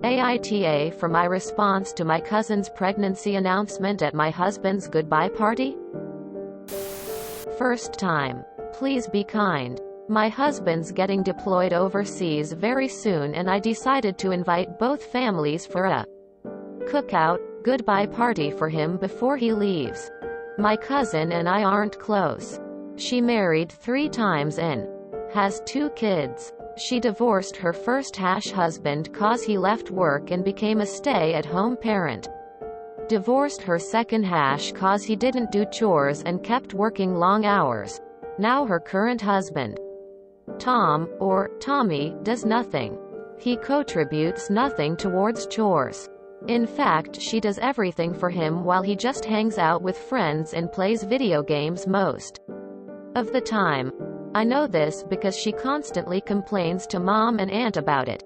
AITA for my response to my cousin's pregnancy announcement at my husband's goodbye party? First time. Please be kind. My husband's getting deployed overseas very soon and I decided to invite both families for a cookout, goodbye party for him before he leaves. My cousin and I aren't close. She married 3 times and has 2 kids. She divorced her first husband cause he left work and became a stay-at-home parent. Divorced her second cause he didn't do chores and kept working long hours. Now her current husband, Tom, or Tommy, does nothing. He contributes nothing towards chores. In fact, she does everything for him while he just hangs out with friends and plays video games most of the time. I know this because she constantly complains to mom and aunt about it.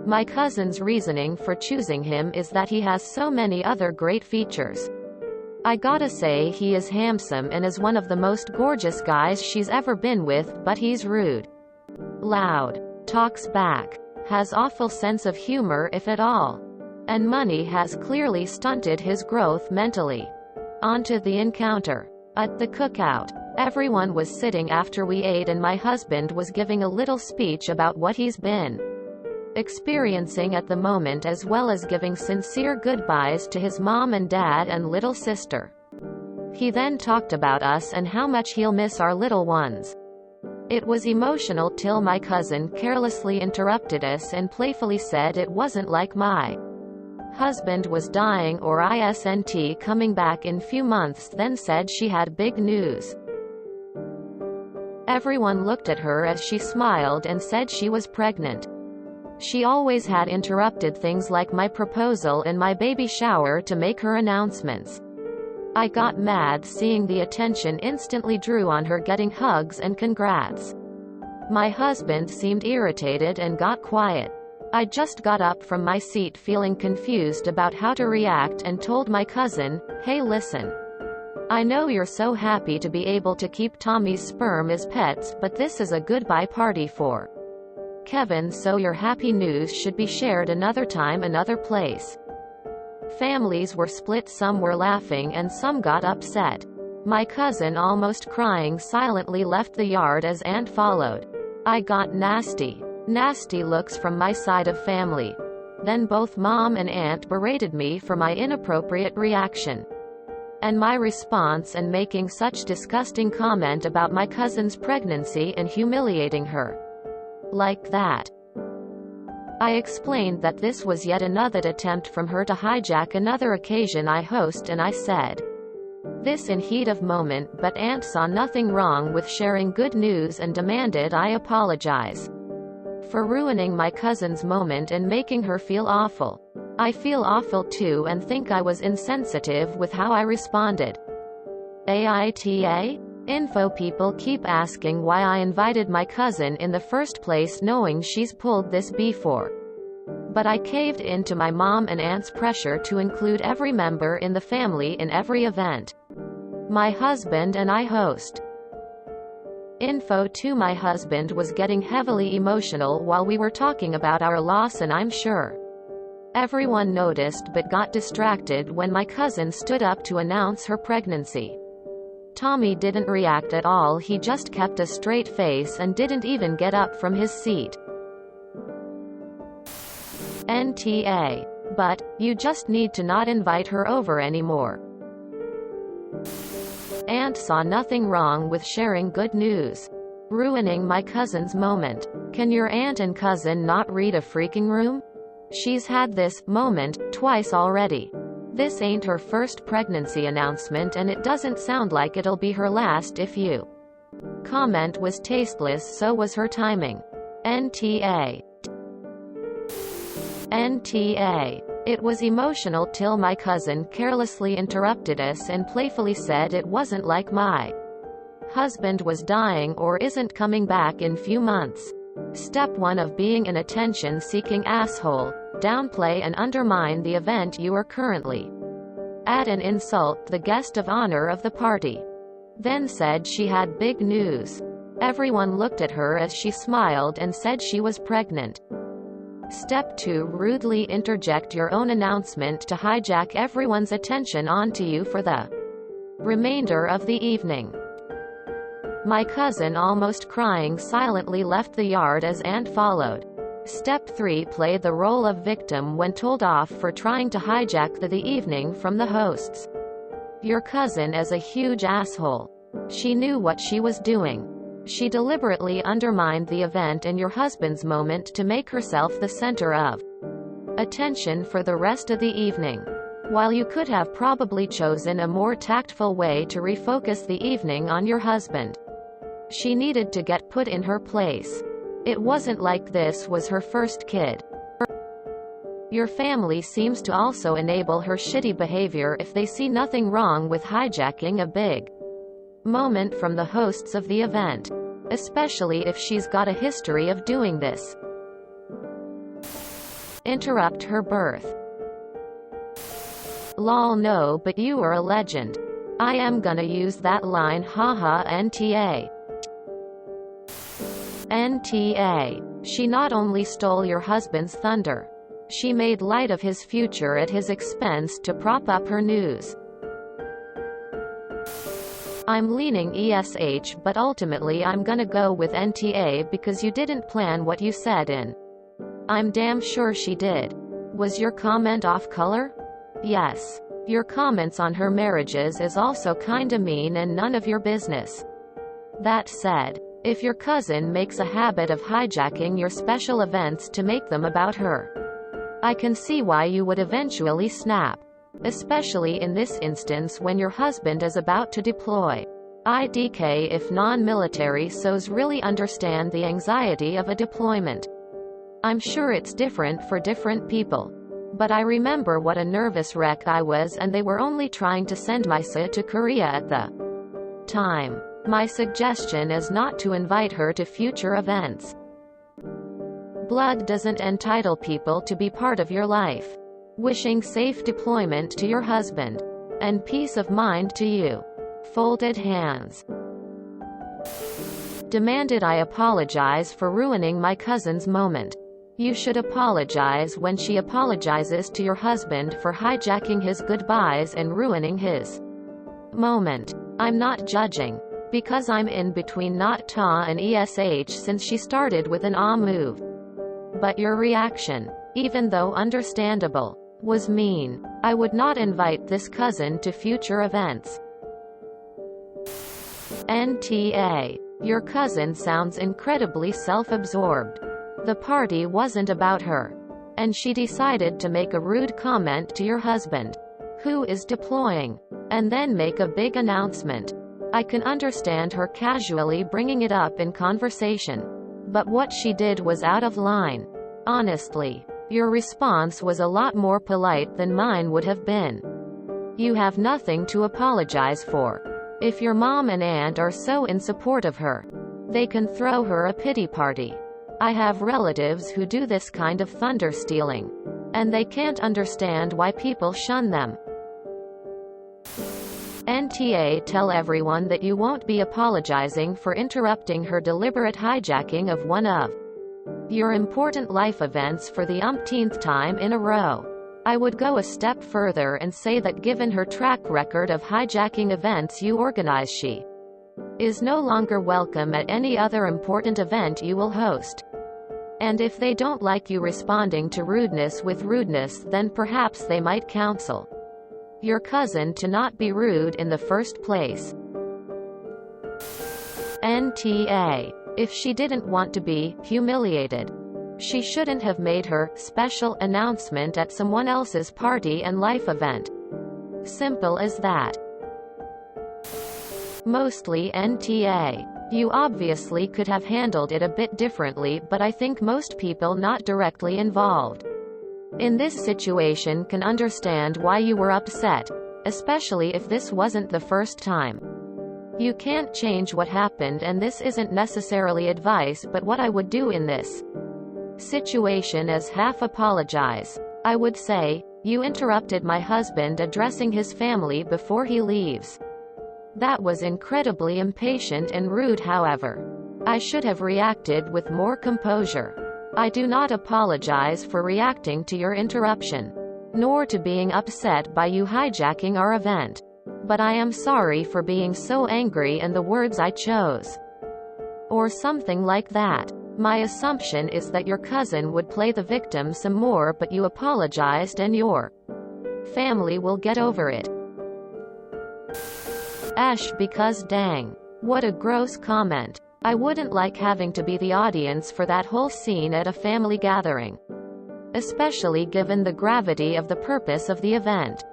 My cousin's reasoning for choosing him is that he has so many other great features. I gotta say he is handsome and is one of the most gorgeous guys she's ever been with, but he's rude, loud, talks back, has awful sense of humor if at all, and money has clearly stunted his growth mentally. On to the encounter. At the cookout, everyone was sitting after we ate and my husband was giving a little speech about what he's been experiencing at the moment as well as giving sincere goodbyes to his mom and dad and little sister. He then talked about us and how much he'll miss our little ones. It was emotional till my cousin carelessly interrupted us and playfully said it wasn't like my husband was dying or isn't coming back in few months, then said she had big news. Everyone looked at her as she smiled and said she was pregnant. She always had interrupted things like my proposal and my baby shower to make her announcements. I got mad seeing the attention instantly drew on her getting hugs and congrats. My husband seemed irritated and got quiet. I just got up from my seat feeling confused about how to react and told my cousin, "Hey, listen. I know you're so happy to be able to keep Tommy's sperm as pets, but this is a goodbye party for Kevin, so your happy news should be shared another time, another place." Families were split, some were laughing and some got upset. My cousin, almost crying, silently left the yard as aunt followed. I got nasty looks from my side of family. Then both mom and aunt berated me for my inappropriate reaction and my response and making such disgusting comment about my cousin's pregnancy and humiliating her like that. I explained that this was yet another attempt from her to hijack another occasion I host, and I said this in heat of moment, but aunt saw nothing wrong with sharing good news and demanded I apologize for ruining my cousin's moment and making her feel awful. I feel awful too and think I was insensitive with how I responded. AITA? Info people keep asking why I invited my cousin in the first place knowing she's pulled this before. But I caved in to my mom and aunt's pressure to include every member in the family in every event my husband and I host. Info 2 My husband was getting heavily emotional while we were talking about our loss and I'm sure everyone noticed but got distracted when my cousin stood up to announce her pregnancy. Tommy didn't react at all, he just kept a straight face and didn't even get up from his seat. NTA. But, you just need to not invite her over anymore. Aunt saw nothing wrong with sharing good news. Ruining my cousin's moment. Can your aunt and cousin not read a freaking room? She's had this moment twice already. This ain't her first pregnancy announcement and it doesn't sound like it'll be her last. If you comment was tasteless, so was her timing. NTA. It was emotional till my cousin carelessly interrupted us and playfully said it wasn't like my husband was dying or isn't coming back in few months. Step 1 of being an attention-seeking asshole: downplay and undermine the event you are currently at and insult the guest of honor of the party. Then said she had big news. Everyone looked at her as she smiled and said she was pregnant. Step 2. Rudely interject your own announcement to hijack everyone's attention onto you for the remainder of the evening. My cousin, almost crying, silently left the yard as aunt followed. Step 3. Play the role of victim when told off for trying to hijack the evening from the hosts. Your cousin is a huge asshole. She knew what she was doing. She deliberately undermined the event and your husband's moment to make herself the center of attention for the rest of the evening. While you could have probably chosen a more tactful way to refocus the evening on your husband, she needed to get put in her place. It wasn't like this was her first kid. Your family seems to also enable her shitty behavior if they see nothing wrong with hijacking a big moment from the hosts of the event, especially if she's got a history of doing this. Interrupt her birth. Lol, no, but you are a legend. I am gonna use that line, haha. NTA. NTA. She not only stole your husband's thunder, she made light of his future at his expense to prop up her news. I'm leaning ESH, but ultimately I'm gonna go with NTA because you didn't plan what you said in. I'm damn sure she did. Was your comment off color? Yes. Your comments on her marriages is also kinda mean and none of your business. That said, if your cousin makes a habit of hijacking your special events to make them about her, I can see why you would eventually snap. Especially in this instance when your husband is about to deploy. IDK. If non-military SOs really understand the anxiety of a deployment. I'm sure it's different for different people. But I remember what a nervous wreck I was, and they were only trying to send my SO to Korea at the time. My suggestion is not to invite her to future events. Blood doesn't entitle people to be part of your life. Wishing safe deployment to your husband. And peace of mind to you. Folded hands. Demanded I apologize for ruining my cousin's moment. You should apologize when she apologizes to your husband for hijacking his goodbyes and ruining his moment. I'm not judging. Because I'm in between not ta and ESH since she started with an ah move. But your reaction, even though understandable, was mean. I would not invite this cousin to future events. NTA. Your cousin sounds incredibly self-absorbed. The party wasn't about her. And she decided to make a rude comment to your husband, who is deploying, and then make a big announcement. I can understand her casually bringing it up in conversation. But what she did was out of line. Honestly. Your response was a lot more polite than mine would have been. You have nothing to apologize for. If your mom and aunt are so in support of her, they can throw her a pity party. I have relatives who do this kind of thunder stealing, and they can't understand why people shun them. NTA. Tell everyone that you won't be apologizing for interrupting her deliberate hijacking of one of your important life events for the umpteenth time in a row. I would go a step further and say that given her track record of hijacking events you organize, she is no longer welcome at any other important event you will host. And if they don't like you responding to rudeness with rudeness, then perhaps they might counsel your cousin to not be rude in the first place. NTA. If she didn't want to be humiliated, she shouldn't have made her special announcement at someone else's party and life event. Simple as that. Mostly NTA. You obviously could have handled it a bit differently, but I think most people not directly involved in this situation can understand why you were upset, especially if this wasn't the first time. You can't change what happened, and this isn't necessarily advice, but what I would do in this situation is half apologize. I would say, you interrupted my husband addressing his family before he leaves. That was incredibly impatient and rude. However, I should have reacted with more composure. I do not apologize for reacting to your interruption, nor to being upset by you hijacking our event. But I am sorry for being so angry and the words I chose. Or something like that. My assumption is that your cousin would play the victim some more, but you apologized and your family will get over it. Ash, because dang. What a gross comment. I wouldn't like having to be the audience for that whole scene at a family gathering. Especially given the gravity of the purpose of the event.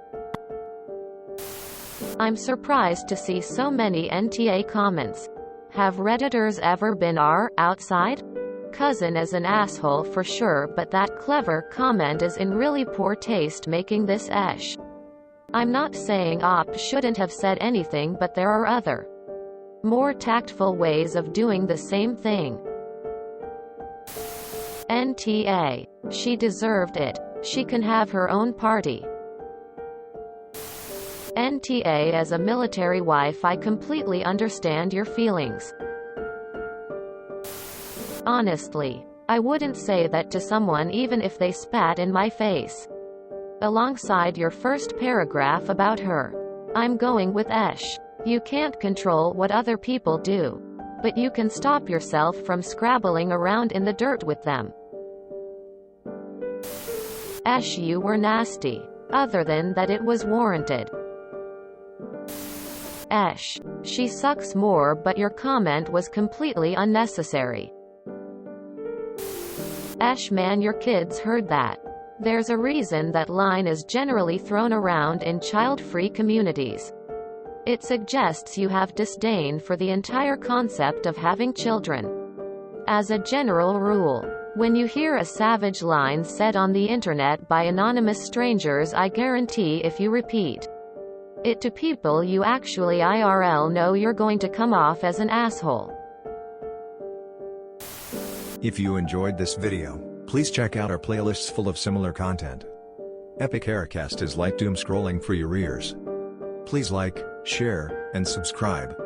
I'm surprised to see so many NTA comments. Have Redditors ever been outside? Cousin is an asshole for sure, but that clever comment is in really poor taste, making this Esh. I'm not saying Op shouldn't have said anything, but there are other, more tactful ways of doing the same thing. NTA. She deserved it. She can have her own party. NTA. As a military wife, I completely understand your feelings. Honestly, I wouldn't say that to someone even if they spat in my face. Alongside your first paragraph about her. I'm going with Esh. You can't control what other people do. But you can stop yourself from scrabbling around in the dirt with them. Esh, you were nasty. Other than that, it was warranted. Esh. She sucks more, but your comment was completely unnecessary. Esh, man, your kids heard that. There's a reason that line is generally thrown around in child-free communities. It suggests you have disdain for the entire concept of having children. As a general rule, when you hear a savage line said on the internet by anonymous strangers, I guarantee if you repeat it to people you actually IRL know, you're going to come off as an asshole. If you enjoyed this video, please check out our playlists full of similar content. Epic Haircast is like doom scrolling for your ears. Please like, share, and subscribe.